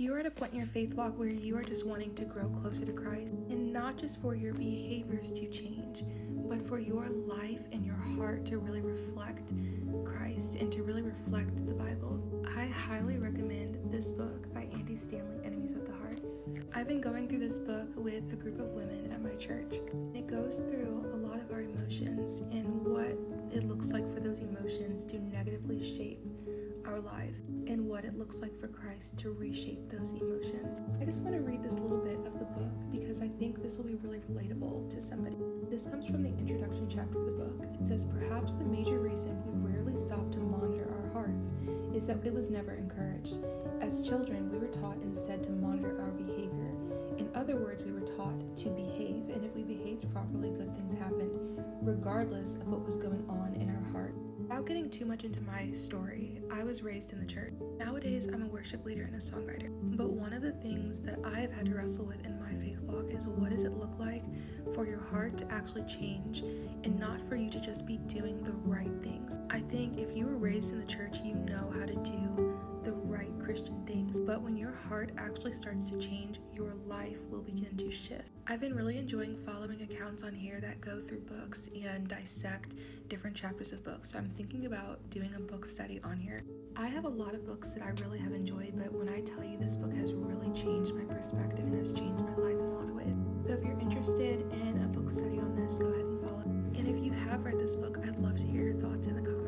If you are at a point in your faith walk where you are just wanting to grow closer to Christ, and not just for your behaviors to change, but for your life and your heart to really reflect Christ and to really reflect the Bible, I highly recommend this book by Stanley, Enemies of the Heart. I've been going through this book with a group of women at my church. It goes through a lot of our emotions and what it looks like for those emotions to negatively shape our life and what it looks like for Christ to reshape those emotions. I just want to read this little bit of the book because I think this will be really relatable to somebody. This comes from the introduction chapter of the book. It says, perhaps the major reason we rarely stop to monitor our hearts is that it was never encouraged. As children, we were taught instead to monitor our behavior. In other words, we were taught to behave, and if we behaved properly, good things happened, regardless of what was going on in our heart. Without getting too much into my story, I was raised in the church. Nowadays, I'm a worship leader and a songwriter. But one of the things that I have had to wrestle with in my faith walk is what does it look like for your heart to actually change and not for you to just be doing the right things. I think if you were raised in the church, you know how to do the right Christian things. But when your heart actually starts to change, your life will begin to shift. I've been really enjoying following accounts on here that go through books and dissect different chapters of books. So I'm thinking about doing a book study on here. I have a lot of books that I really have enjoyed, but when I tell you this book has really changed my perspective and has changed my life in a lot of ways. So if you're interested in a book study on this, go ahead and follow. And if you have read this book, I'd love to hear your thoughts in the comments.